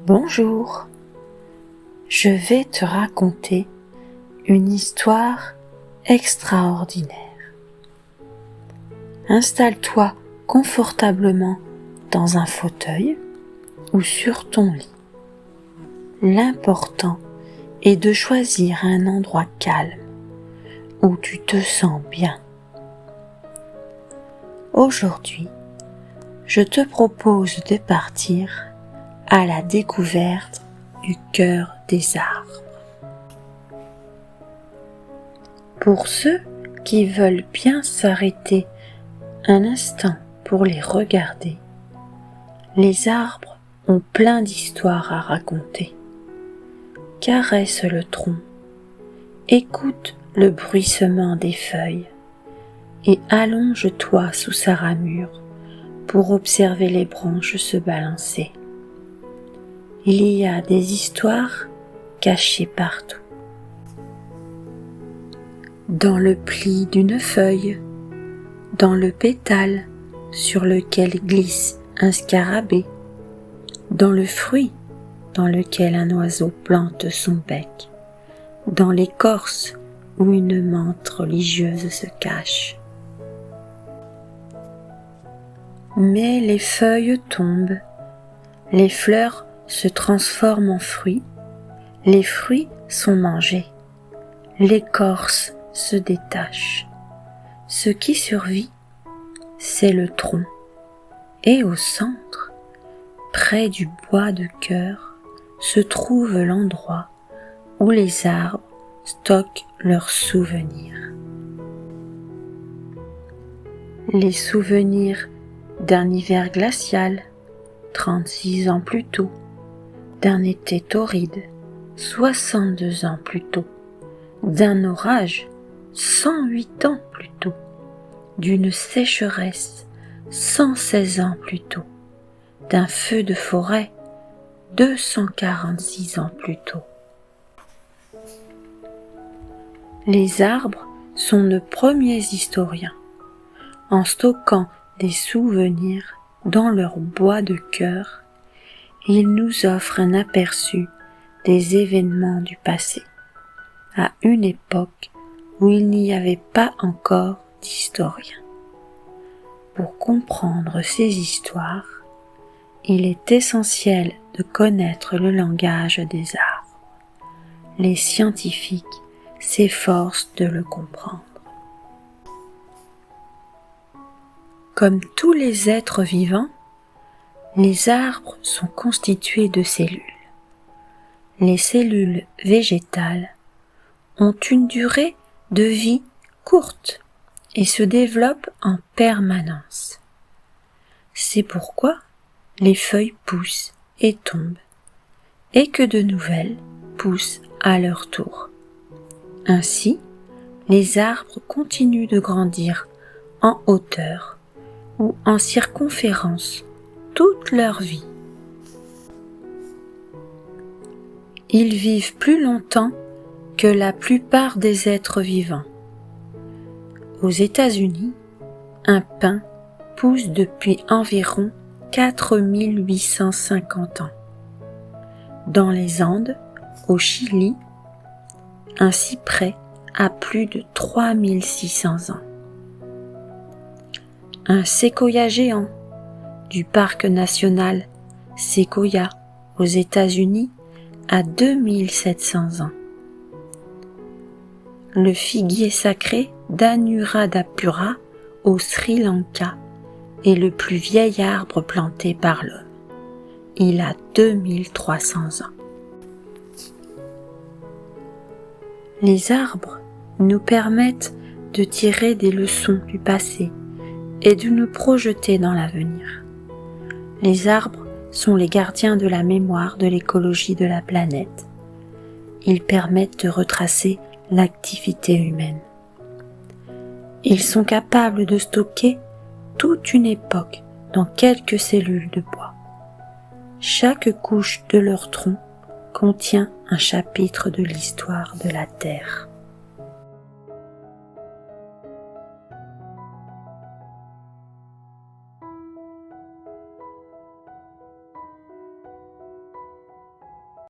Bonjour, je vais te raconter une histoire extraordinaire. Installe-toi confortablement dans un fauteuil ou sur ton lit. L'important est de choisir un endroit calme où tu te sens bien. Aujourd'hui, je te propose de partir à la découverte du cœur des arbres. Pour ceux qui veulent bien s'arrêter un instant pour les regarder, les arbres ont plein d'histoires à raconter. Caresse le tronc, écoute le bruissement des feuilles et allonge-toi sous sa ramure pour observer les branches se balancer. Il y a des histoires cachées partout. Dans le pli d'une feuille, dans le pétale sur lequel glisse un scarabée, dans le fruit dans lequel un oiseau plante son bec, dans l'écorce où une menthe religieuse se cache. Mais les feuilles tombent, les fleurs se transforment en fruits, les fruits sont mangés, l'écorce se détache. Ce qui survit, c'est le tronc. Et au centre, près du bois de cœur, se trouve l'endroit où les arbres stockent leurs souvenirs. Les souvenirs d'un hiver glacial, 36 ans plus tôt, d'un été torride, 62 ans plus tôt, d'un orage, 108 ans plus tôt, d'une sécheresse, 116 ans plus tôt, d'un feu de forêt, 246 ans plus tôt. Les arbres sont nos premiers historiens. En stockant des souvenirs dans leur bois de cœur, ils nous offrent un aperçu des événements du passé, à une époque où il n'y avait pas encore d'historiens. Pour comprendre ces histoires, il est essentiel de connaître le langage des arbres. Les scientifiques s'efforcent de le comprendre. Comme tous les êtres vivants, les arbres sont constitués de cellules. Les cellules végétales ont une durée de vie courte et se développent en permanence. C'est pourquoi les feuilles poussent et tombent, et que de nouvelles poussent à leur tour. Ainsi, les arbres continuent de grandir en hauteur ou en circonférence toute leur vie. Ils vivent plus longtemps que la plupart des êtres vivants. Aux États-Unis, un pin pousse depuis environ 4850 ans. Dans les Andes, au Chili, un cyprès a plus de 3600 ans. Un séquoia géant du parc national Sequoia aux États-Unis a 2700 ans. Le figuier sacré d'Anuradhapura au Sri Lanka est le plus vieil arbre planté par l'homme. Il a 2300 ans. Les arbres nous permettent de tirer des leçons du passé et de nous projeter dans l'avenir. Les arbres sont les gardiens de la mémoire de l'écologie de la planète. Ils permettent de retracer l'activité humaine. Ils sont capables de stocker toute une époque dans quelques cellules de bois. Chaque couche de leur tronc contient un chapitre de l'histoire de la Terre.